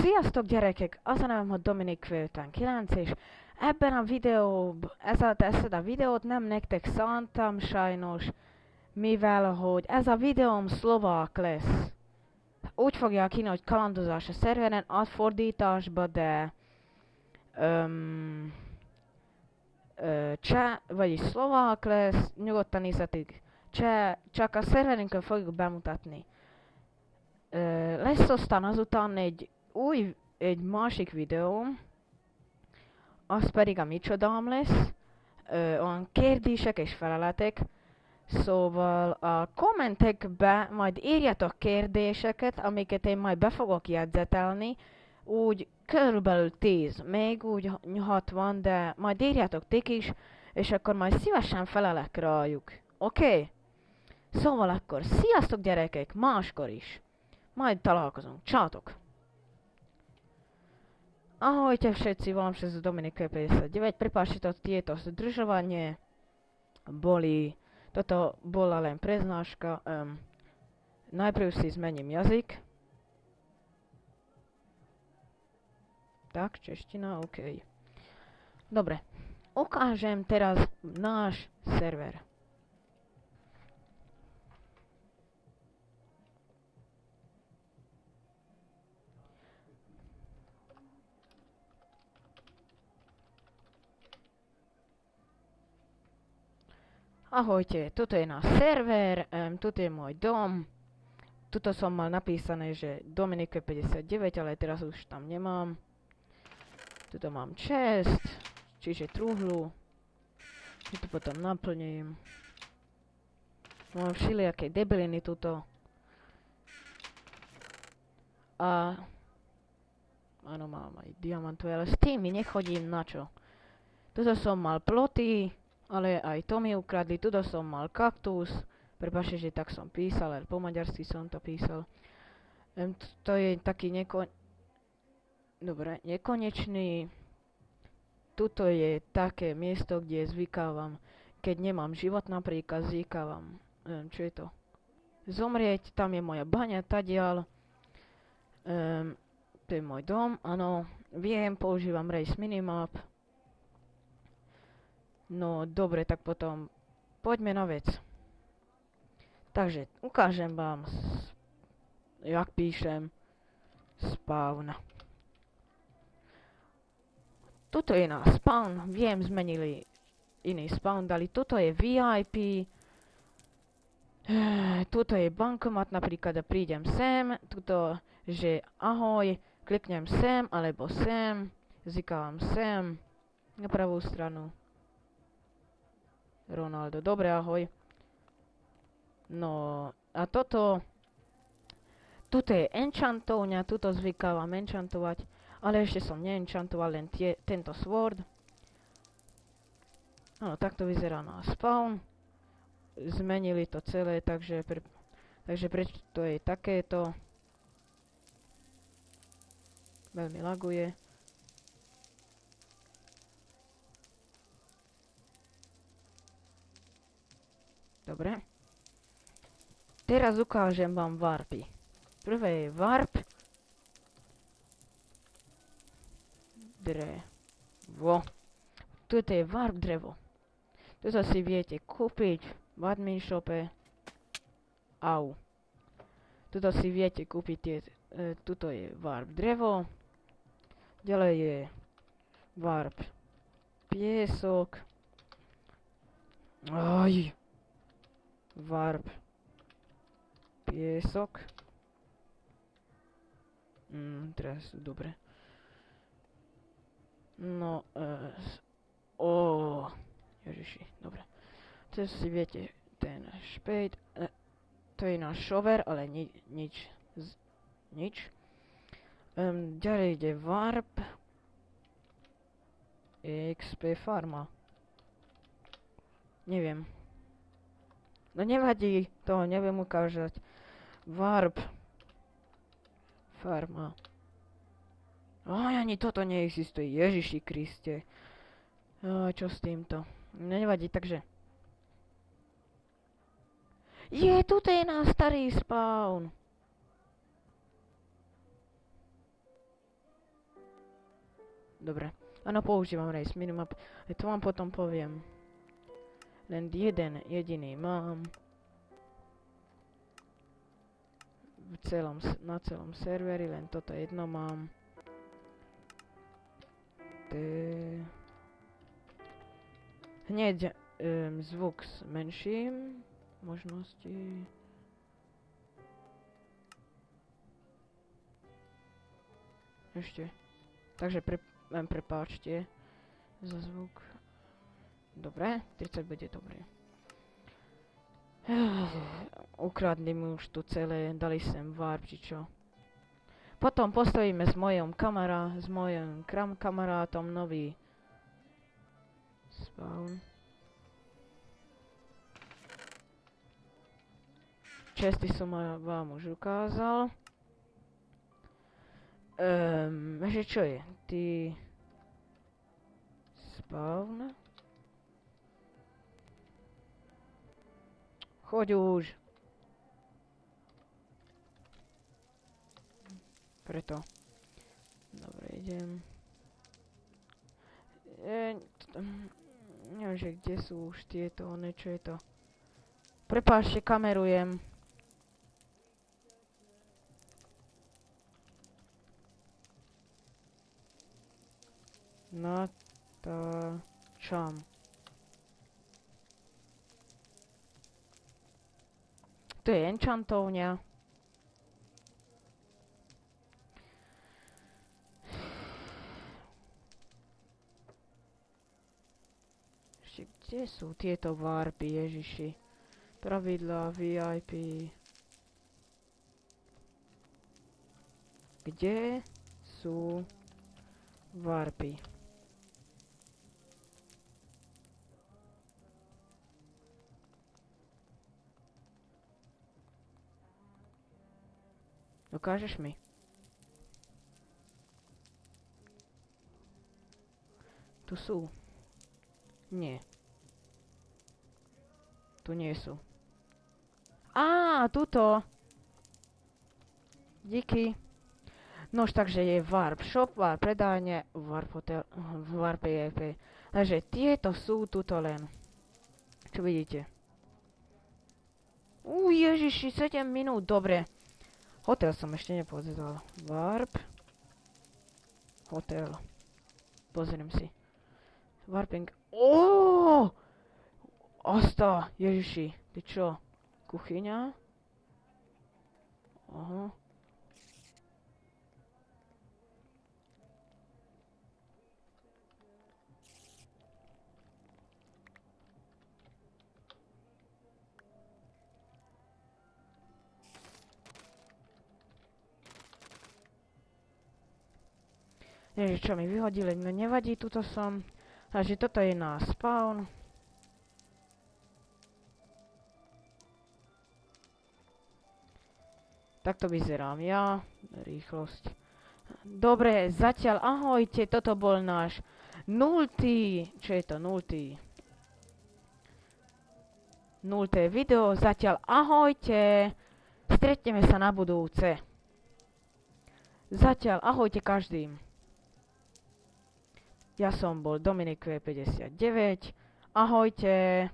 Sziasztok gyerekek! Az a nevem, hogy Dominik59, és ebben a ezt a videót nem nektek szántam sajnos, mivel hogy ez a videóm szlovák lesz. Úgy fogja kínálni, hogy kalandozás a szerveren, átfordításba, de cseh, vagyis szlovák lesz, nyugodtan nézhetik cseh, csak a szerverünkön fogjuk bemutatni. Lesz aztán azután egy másik videóm, az pedig a micsodám lesz, olyan kérdések és feleletek, szóval a kommentekbe majd írjatok kérdéseket, amiket én majd be fogok jegyzetelni, úgy körülbelül 10, még úgy 60, de majd írjátok tik is, és akkor majd szívesen felelek rájuk, oké? Szóval akkor sziasztok gyerekek, máskor is! Majd találkozunk. Čátok! Ahojte všetci, volám sa Dominik 59. Prepáčte tieto zdržovanie. Toto bola len preznáška. Najprv si zmením jazyk. Tak, čeština, OK. Dobre. Ukážem teraz náš server. Ahojte, toto je náš server, toto je môj dom. Tuto som mal napísané, že Dominik 59, ale teraz už tam nemám. Tuto mám chest, čiže truhlu. Tuto potom naplním. Mám všelijaké debiliny tuto. A áno, mám aj diamantové, ale s tými nechodím na čo. Tuto som mal ploty. Ale aj to mi ukradli, tuto som mal kaktus, prepáčte, že tak som písal, ale po maďarsky som to písal. To je taký nekonečný. Tuto je také miesto, kde zvykávam, keď nemám život napríklad, zvykávam, čo je to? Zomrieť, tam je moja baňa, tadiaľ. To je môj dom, áno, viem, používam race minimap. No dobre, tak potom poďme na vec. Takže ukážem vám, jak píšem spawn. Tuto je náš spawn, viem, zmenili iný spawn, dali, tuto je VIP. Tuto je bankomat, napríklad prídem sem, tuto, že ahoj, kliknem sem, alebo sem, zíkávam sem, na pravú stranu. Ronaldo, dobre, ahoj. No, a tuto je enchantovňa, tuto zvykávam enchantovať, ale ešte som neenchantoval len tento sword. Áno, takto vyzerá na spawn. Zmenili to celé, takže prečo to je takéto. Veľmi laguje. Dobre. Teraz ukážem vám warpy. Prvé je warp. Drevo. Tuto je warp drevo. Tuto si viete kúpiť v admin shope. Au. Tuto si viete kúpiť tuto je warp drevo. Ďalej je warp piesok. Aj. Warp piesok. Teraz dobre. No, ježiši, dobre. Teraz si viete, ten špejt, to je náš šover, ale nič. Ďalej ide warp XP farma. Neviem. No nevadí, toho neviem ukážať. Warp farma. Ani toto neexistuje, Ježiši Kriste. Čo s týmto? Nevadí, takže. Tuto je náš starý spawn. Dobre. Áno, používam race minimap. To vám potom poviem. Len jeden jediný mám. Na celom serveri, len toto jedno mám. Hneď zvuk zmenším. Možnosti. Ešte. Takže prepáčte za zvuk. Dobre, 30 bude dobré. Ukradli mi už tu celé, dali sem warp, či čo. Potom postavíme s mojim kamarátom nový spawn. Česty som vám už ukázal. Ešte čo je? Ty... Spawn? Choď už. Preto. Dobre, idem. Neviem, že kde sú už tieto, čo je to. Prepáčte, kamerujem. Natáčam. To je enchantovňa. Ešte kde sú tieto warpy, Ježiši? Pravidlá, VIP. Kde sú warpy? Dokážeš mi? Tu sú. Nie. Tu nie sú. Á, tuto. Díky. Nož, takže je warp shop, warp predajne, warp hotel, warp PvP. Takže tieto sú tuto len. Čo vidíte? Ježiši, 7 minút, dobre. Hotel som ešte nepozrel. Warp. Hotel. Pozriem si. Warping. Asta, Ježiši. Ty čo? Kuchyňa? Aha. Ježiš, čo mi vyhodili, no nevadí, tuto som. Takže toto je na spawn. Takto vyzerám ja. Rýchlosť. Dobre, zatiaľ ahojte, toto bol náš nultý. Čo je to? Nulté video, zatiaľ ahojte. Stretneme sa na budúce. Zatiaľ ahojte každým. Ja som bol Dominik V59. Ahojte.